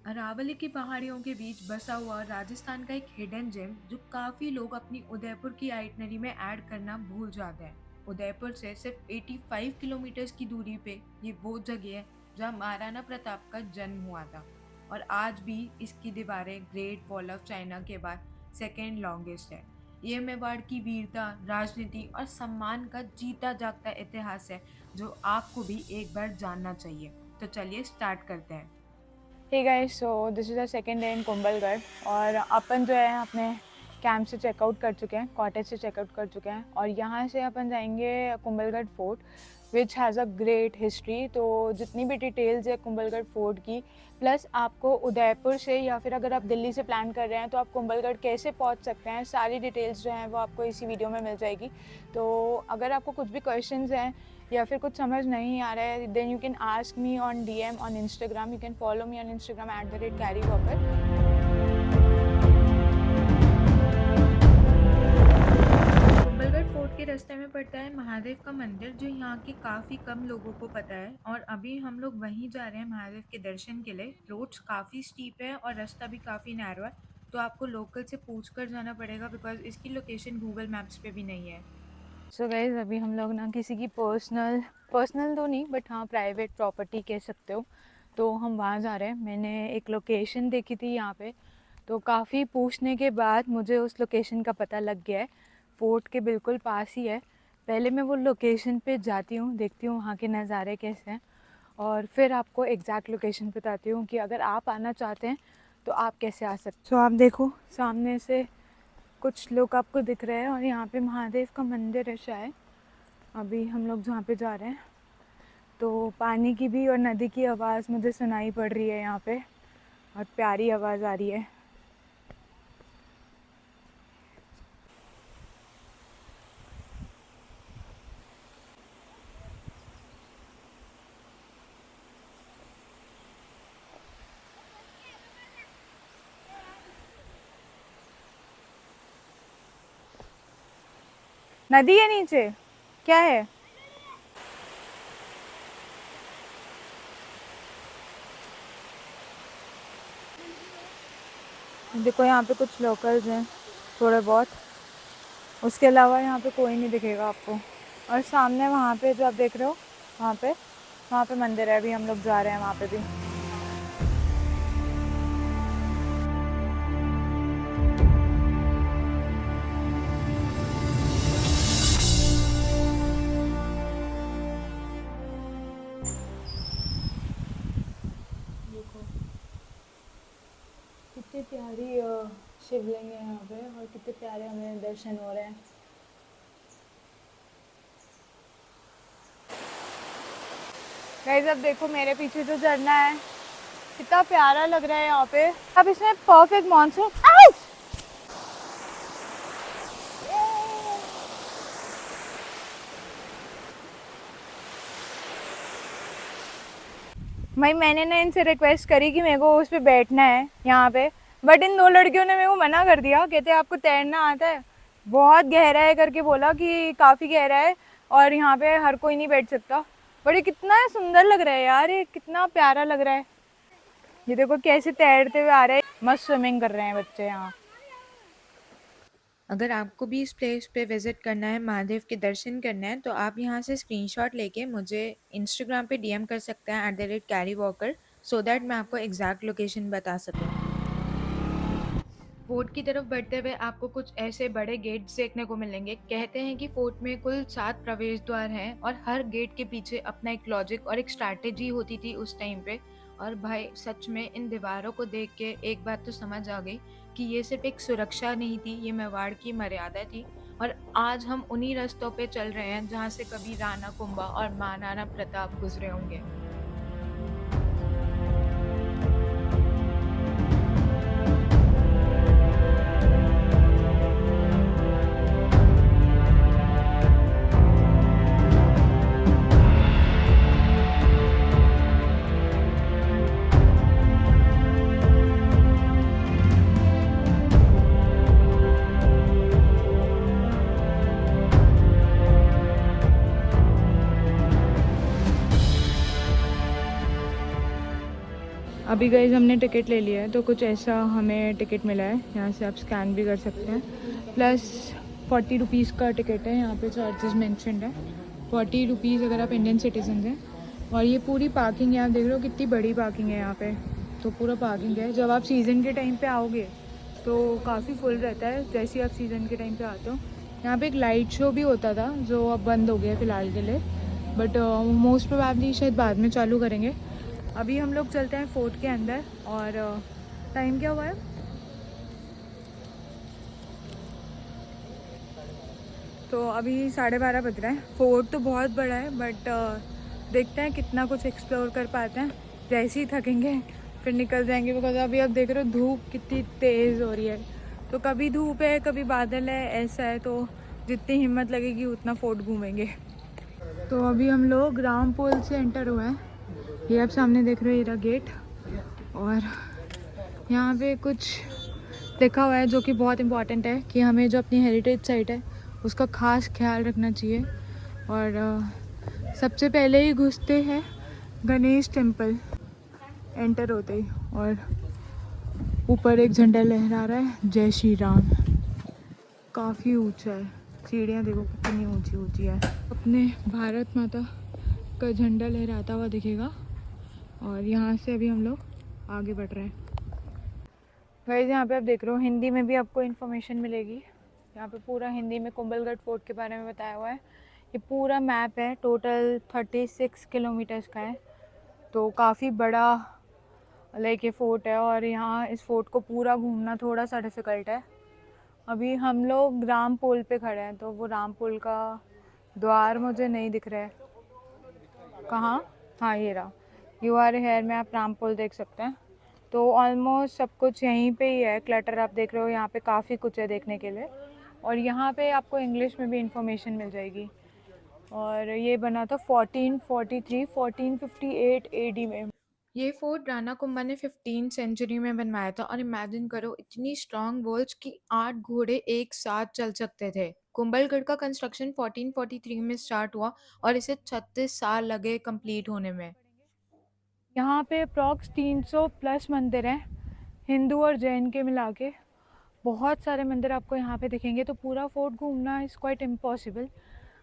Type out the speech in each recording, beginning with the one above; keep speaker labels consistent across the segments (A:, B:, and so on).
A: अरावली की पहाड़ियों के बीच बसा हुआ राजस्थान का एक हिडन जेम जो काफी लोग अपनी उदयपुर की आइटनरी में ऐड करना भूल जाते हैं। उदयपुर से सिर्फ 85 किलोमीटर की दूरी पे ये वो जगह है जहाँ महाराणा प्रताप का जन्म हुआ था और आज भी इसकी दीवारें ग्रेट वॉल ऑफ चाइना के बाद सेकेंड लॉन्गेस्ट है। ये मेवाड़ की वीरता, राजनीति और सम्मान का जीता जागता इतिहास है जो आपको भी एक बार जानना चाहिए। तो चलिए स्टार्ट करते हैं।
B: Hey guys, so this is the second day in Kumbhalgarh और अपन जो है अपने कैंप से चेकआउट कर चुके हैं, कॉटेज से चेकआउट कर चुके हैं और यहाँ से अपन जाएंगे Kumbhalgarh fort which has a great history. तो जितनी भी डिटेल्स है कुंभलगढ़ फोर्ट की, प्लस आपको उदयपुर से या फिर अगर आप दिल्ली से प्लान कर रहे हैं तो आप कुंभलगढ़ कैसे पहुँच सकते हैं, सारी डिटेल्स जो हैं वो आपको इसी वीडियो में मिल जाएगी। तो अगर आपको कुछ भी क्वेश्चंस हैं या फिर कुछ समझ नहीं आ रहा है, then you can ask me on DM on Instagram. You can follow me on Instagram @carrywalker।
A: Kumbhalgarh fort के रास्ते में पड़ता है महादेव का मंदिर जो यहाँ के काफ़ी कम लोगों को पता है और अभी हम लोग वहीं जा रहे हैं महादेव के दर्शन के लिए। रोड्स काफ़ी स्टीप है और रास्ता भी काफ़ी नैरो है, तो आपको लोकल से पूछ कर जाना पड़ेगा बिकॉज इसकी लोकेशन गूगल मैप्स पे भी नहीं है।
B: सो गाइज, अभी हम लोग ना किसी की पर्सनल तो नहीं बट हाँ प्राइवेट प्रॉपर्टी कह सकते हो, तो हम वहाँ जा रहे हैं। मैंने एक लोकेशन देखी थी यहाँ पे, तो काफ़ी पूछने के बाद मुझे उस लोकेशन का पता लग गया है। फोर्ट के बिल्कुल पास ही है। पहले मैं वो लोकेशन पे जाती हूँ, देखती हूँ वहाँ के नज़ारे कैसे हैं और फिर आपको एग्जैक्ट लोकेशन बताती हूँ कि अगर आप आना चाहते हैं तो आप कैसे आ सकते। सो आप देखो सामने से कुछ लोग आपको दिख रहे हैं और यहाँ पे महादेव का मंदिर है शायद। अभी हम लोग जहाँ पे जा रहे हैं तो पानी की भी और नदी की आवाज़ मुझे सुनाई पड़ रही है यहाँ पे और प्यारी आवाज़ आ रही है। नदी है नीचे, क्या है? देखो यहाँ पे कुछ लोकल्स हैं थोड़े बहुत, उसके अलावा यहाँ पे कोई नहीं दिखेगा आपको। और सामने वहाँ पे जो आप देख रहे हो वहाँ पे मंदिर है। अभी हम लोग जा रहे हैं वहाँ पे भी। कितनी प्यारी शिवलिंग है यहाँ पे और कितने प्यारे हमें दर्शन हो रहे हैं। गाइस, अब देखो मेरे पीछे जो झरना है कितना प्यारा लग रहा है यहाँ पे। अब इसमें परफेक्ट मानसून। भाई मैंने ना इनसे रिक्वेस्ट करी कि मेरे को उस पर बैठना है यहाँ पे, बट इन दो लड़कियों ने मेरे को मना कर दिया। कहते आपको तैरना आता है? बहुत गहरा है करके बोला कि काफ़ी गहरा है और यहाँ पे हर कोई नहीं बैठ सकता। बट ये कितना सुंदर लग रहा है यार, ये कितना प्यारा लग रहा है। ये देखो कैसे तैरते हुए आ रहे हैं, मस्त स्विमिंग कर रहे हैं बच्चे यहाँ।
A: अगर आपको भी इस प्लेस पे विज़िट करना है, महादेव के दर्शन करना है, तो आप यहाँ से स्क्रीनशॉट लेके मुझे इंस्टाग्राम पे DM कर सकते हैं @carrywalker, सो दैट मैं आपको एग्जैक्ट लोकेशन बता सकूँ। फोर्ट की तरफ बढ़ते हुए आपको कुछ ऐसे बड़े गेट्स देखने को मिलेंगे। कहते हैं कि फोर्ट में कुल 7 प्रवेश द्वार हैं और हर गेट के पीछे अपना एक लॉजिक और एक स्ट्रैटेजी होती थी उस टाइम पे। और भाई सच में इन दीवारों को देख के एक बात तो समझ आ गई कि ये सिर्फ एक सुरक्षा नहीं थी, ये मेवाड़ की मर्यादा थी। और आज हम उन्हीं रास्तों पे चल रहे हैं जहाँ से कभी राणा कुंभा और महाराणा प्रताप गुजरे होंगे।
B: अभी गाइस हमने टिकट ले लिया है, तो कुछ ऐसा हमें टिकट मिला है। यहाँ से आप स्कैन भी कर सकते हैं। प्लस 40 रुपीज़ का टिकट है, यहाँ पे चार्जेस मेंशन्ड है। 40 रुपीज़ अगर आप इंडियन सिटीजन हैं। और ये पूरी पार्किंग है, आप देख रहे हो कितनी बड़ी पार्किंग है यहाँ पे। तो पूरा पार्किंग है। जब आप सीज़न के टाइम पे आओगे तो काफ़ी फुल रहता है, जैसे ही आप सीज़न के टाइम पे आते हो। यहाँ पे एक लाइट शो भी होता था जो अब बंद हो गया फ़िलहाल के लिए, बट मोस्ट प्रोबेबली शायद बाद में चालू करेंगे। अभी हम लोग चलते हैं फोर्ट के अंदर। और टाइम क्या हुआ है? तो अभी 12:30 बज रहा है। फोर्ट तो बहुत बड़ा है, बट देखते हैं कितना कुछ एक्सप्लोर कर पाते हैं। जैसे ही थकेंगे फिर निकल जाएंगे, बिकॉज अभी आप देख रहे हो धूप कितनी तेज़ हो रही है। तो कभी धूप है कभी बादल है, ऐसा है। तो जितनी हिम्मत लगेगी उतना फोर्ट घूमेंगे। तो अभी हम लोग रामपुल से एंटर हुए हैं। ये आप सामने देख रहे हो, ये रहा गेट। और यहाँ पे कुछ लिखा हुआ है जो कि बहुत इम्पॉर्टेंट है कि हमें जो अपनी हेरिटेज साइट है उसका ख़ास ख्याल रखना चाहिए। और सबसे पहले ही घुसते हैं गणेश टेम्पल एंटर होते ही, और ऊपर एक झंडा लहरा रहा है, जय श्री राम। काफ़ी ऊंचा है, सीढ़ियाँ देखो कितनी ऊंची ऊंची है। अपने भारत माता का झंडा लहराता हुआ दिखेगा। और यहाँ से अभी हम लोग आगे बढ़ रहे हैं। गाइस यहाँ पे आप देख रहे हो हिंदी में भी आपको इन्फॉर्मेशन मिलेगी। यहाँ पे पूरा हिंदी में कुंभलगढ़ फोर्ट के बारे में बताया हुआ है। ये पूरा मैप है, टोटल 36 किलोमीटर्स का है। तो काफ़ी बड़ा लाइक ये फोर्ट है, और यहाँ इस फोर्ट को पूरा घूमना थोड़ा सा डिफ़िकल्ट है। अभी हम लोग राम पुल पे खड़े हैं, तो वो राम पुल का द्वार मुझे नहीं दिख रहा है। कहाँ? हाँ ये रहा, यू आर हेयर में आप राम पुल देख सकते हैं। तो ऑलमोस्ट सब कुछ यहीं पे ही है। क्लटर आप देख रहे हो, यहाँ पे काफ़ी कुछ है देखने के लिए। और यहाँ पे आपको इंग्लिश में भी इंफॉर्मेशन मिल जाएगी। और ये बना था 1443 एडी में। ये फोर्ट राणा कुंभा ने 15 सेंचुरी में बनवाया था। और इमेजिन करो इतनी स्ट्रॉन्ग वॉल्स कि 8 घोड़े एक साथ चल सकते थे। कुंभलगढ़ का कंस्ट्रक्शन 1443 में स्टार्ट हुआ और इसे 36 साल लगे कंप्लीट होने में। यहाँ पे अप्रॉक्स 300 प्लस मंदिर हैं, हिंदू और जैन के मिला के। बहुत सारे मंदिर आपको यहाँ पे दिखेंगे, तो पूरा फोर्ट घूमना इज़ क्वाइट इम्पॉसिबल।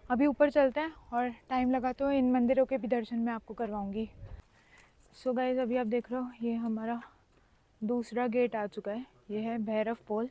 B: अभी ऊपर चलते हैं, और टाइम लगा तो इन मंदिरों के भी दर्शन मैं आपको करवाऊँगी। सो गाइस अभी आप देख रहे हो ये हमारा दूसरा गेट आ चुका है। ये है भैरव पोल।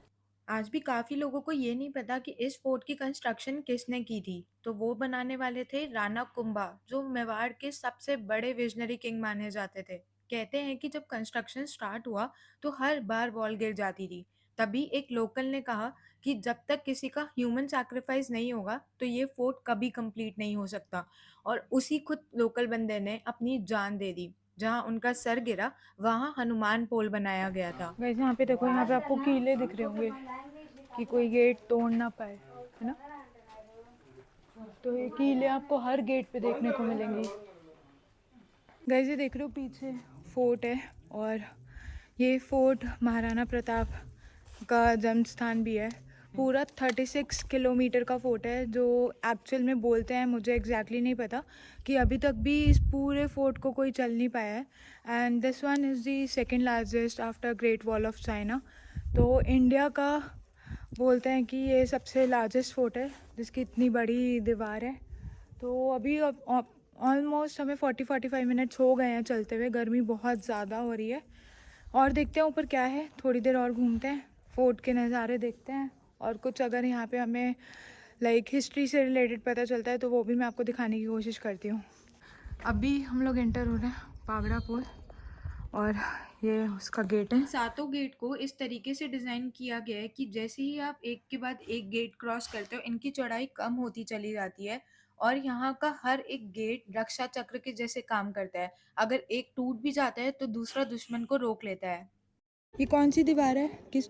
B: आज भी काफ़ी लोगों को ये नहीं पता कि इस फोर्ट की कंस्ट्रक्शन किसने की थी। तो वो बनाने वाले थे राणा कुंभा, जो मेवाड़ के सबसे बड़े विजनरी किंग माने जाते थे। कहते हैं कि जब कंस्ट्रक्शन स्टार्ट हुआ तो हर बार वॉल गिर जाती थी। तभी एक लोकल ने कहा कि जब तक किसी का ह्यूमन सैक्रिफाइस नहीं होगा तो ये फोर्ट कभी कंप्लीट नहीं हो सकता। और उसी खुद लोकल बंदे ने अपनी जान दे दी। जहाँ उनका सर गिरा वहाँ हनुमान पोल बनाया गया था। वैसे यहाँ पे देखो, यहाँ पे आपको कीले दिख रहे होंगे कि कोई गेट तोड़ ना पाए, है ना। तो ये कीले आपको हर गेट पे देखने को मिलेंगी। गाइस ये देख रहे हो पीछे फोर्ट है, और ये फोर्ट महाराणा प्रताप का जन्म स्थान भी है। पूरा 36 किलोमीटर का फोर्ट है, जो एक्चुअल में बोलते हैं, मुझे एग्जैक्टली नहीं पता, कि अभी तक भी इस पूरे फोर्ट को कोई चल नहीं पाया है। And this one is the second largest after great wall of China. तो इंडिया का बोलते हैं कि ये सबसे लार्जेस्ट फोर्ट है जिसकी इतनी बड़ी दीवार है। तो अभी ऑलमोस्ट हमें 40-45 मिनट्स हो गए हैं चलते हुए। गर्मी बहुत ज़्यादा हो रही है। और देखते हैं ऊपर क्या है, थोड़ी देर और घूमते हैं, फोर्ट के नज़ारे देखते हैं। और कुछ अगर यहाँ पे हमें लाइक हिस्ट्री से रिलेटेड पता चलता है तो वो भी मैं आपको दिखाने की कोशिश करती हूँ। अभी हम लोग एंटर हो रहे हैं पागड़ा पुल, और ये उसका गेट है। इन सातों गेट को इस तरीके से डिज़ाइन किया गया है कि जैसे ही आप एक के बाद एक गेट क्रॉस करते हो, इनकी चौड़ाई कम होती चली जाती है। और यहाँ का हर एक गेट रक्षा चक्र के जैसे काम करता है। अगर एक टूट भी जाता है तो दूसरा दुश्मन को रोक लेता है। ये कौन सी दीवार है, किस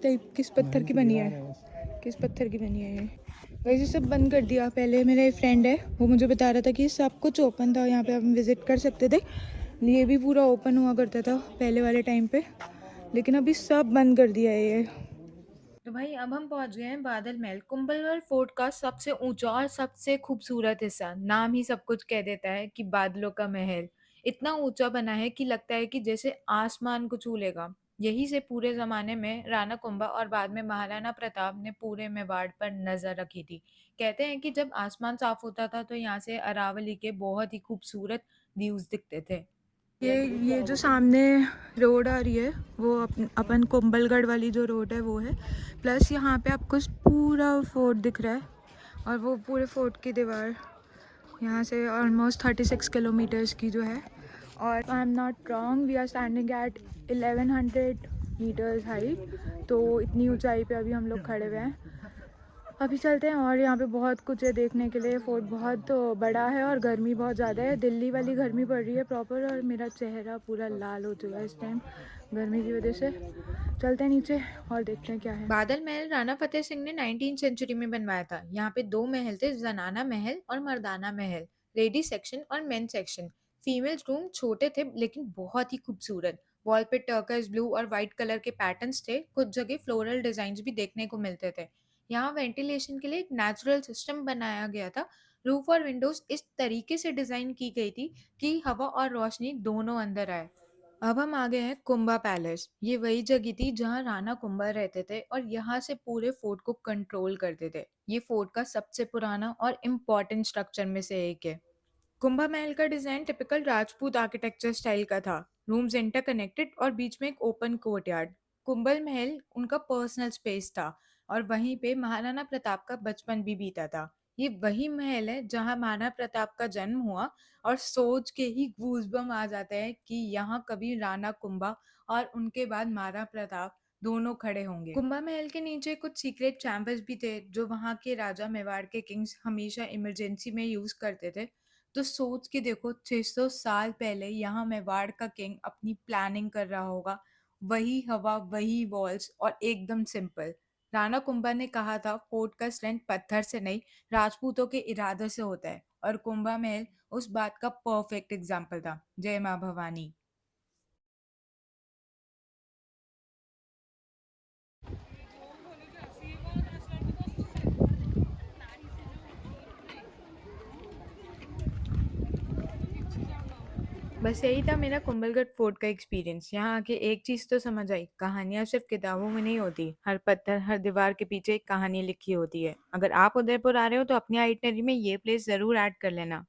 B: पत्थर की बनी है? किस पत्थर की बनी है ये? वैसे सब बंद कर दिया। पहले मेरे फ्रेंड है, वो मुझे बता रहा था कि सब कुछ ओपन था, यहाँ पे हम विज़िट कर सकते थे। ये भी पूरा ओपन हुआ करता था पहले वाले टाइम पे, लेकिन अभी सब बंद कर दिया है ये। तो भाई अब हम पहुंच गए हैं बादल महल, कुंभलगढ़ फोर्ट का सबसे ऊंचा और सबसे खूबसूरत हिस्सा। नाम ही सब कुछ कह देता है कि बादलों का महल।
A: इतना ऊंचा बना है कि लगता है कि जैसे आसमान को छू लेगा। यही से पूरे जमाने में राणा कुंभा और बाद में महाराणा प्रताप ने पूरे मेवाड़ पर नजर रखी थी। कहते हैं कि जब आसमान साफ होता था तो यहाँ से अरावली के बहुत ही खूबसूरत व्यूज दिखते थे।
B: ये जो सामने रोड आ रही है वो अपन कुंभलगढ़ वाली जो रोड है वो है। प्लस यहाँ पे आपको पूरा फोर्ट दिख रहा है और वो पूरे फोर्ट की दीवार यहाँ से ऑलमोस्ट 36 किलोमीटर्स की जो है। और I am not wrong we are standing at 1100 metres height. तो इतनी ऊंचाई पे अभी हम लोग खड़े हुए हैं। अभी चलते हैं और यहाँ पे बहुत कुछ है देखने के लिए। फोर्ट बहुत बड़ा है और गर्मी बहुत ज़्यादा है, दिल्ली वाली गर्मी पड़ रही है प्रॉपर। और मेरा चेहरा पूरा लाल हो चुका है इस टाइम गर्मी की वजह से। चलते हैं नीचे और देखते हैं क्या है।
A: बादल महल राणा फतेह सिंह ने 19 सेंचुरी में बनवाया था। यहाँ पे दो महल थे, जनाना महल और मर्दाना महल। लेडी सेक्शन और मेन सेक्शन। फीमेल रूम छोटे थे लेकिन बहुत ही खूबसूरत। वॉल पे टर्कस ब्लू और वाइट कलर के पैटर्न्स थे। कुछ जगह फ्लोरल डिजाइन भी देखने को मिलते थे। यहाँ वेंटिलेशन के लिए एक नेचुरल सिस्टम बनाया गया था। रूफ और विंडोज इस तरीके से डिजाइन की गई थी कि हवा और रोशनी दोनों अंदर आए। अब हम आ गए हैं कुंभा पैलेस। ये वही जगह थी जहां राणा कुंभा रहते थे और यहाँ से पूरे फोर्ट को कंट्रोल करते थे। ये फोर्ट का सबसे पुराना और इम्पोर्टेंट स्ट्रक्चर में से एक है। कुंभा महल का design typical Rajput architecture style का था। रूम्स इंटरकनेक्टेड और बीच में एक ओपन कोर्टयार्ड। कुंभल महल उनका पर्सनल स्पेस था और वहीं पे महाराणा प्रताप का बचपन भी बीता था। ये वही महल है जहां महाराणा प्रताप का जन्म हुआ और सोच के ही गूजबम आ जाते हैं कि यहाँ कभी राणा कुंभा और उनके बाद महाराणा प्रताप दोनों खड़े होंगे। कुंभा महल के नीचे कुछ सीक्रेट चैम्बर्स भी थे जो वहाँ के राजा मेवाड़ के किंग्स हमेशा इमरजेंसी में यूज करते थे। तो सोच के देखो 600 साल पहले यहाँ मेवाड़ का किंग अपनी प्लानिंग कर रहा होगा। वही हवा, वही वॉल्स और एकदम सिंपल। राणा कुंभा ने कहा था फोर्ट का स्ट्रेंथ पत्थर से नहीं, राजपूतों के इरादे से होता है। और कुंभा महल उस बात का परफेक्ट एग्जाम्पल था। जय माँ भवानी। बस यही था मेरा कुंभलगढ़ फोर्ट का एक्सपीरियंस। यहाँ आके एक चीज तो समझ आई, कहानियां सिर्फ किताबों में नहीं होती, हर पत्थर हर दीवार के पीछे एक कहानी लिखी होती है। अगर आप उदयपुर आ रहे हो तो अपनी आइटनरी में ये प्लेस जरूर ऐड कर लेना।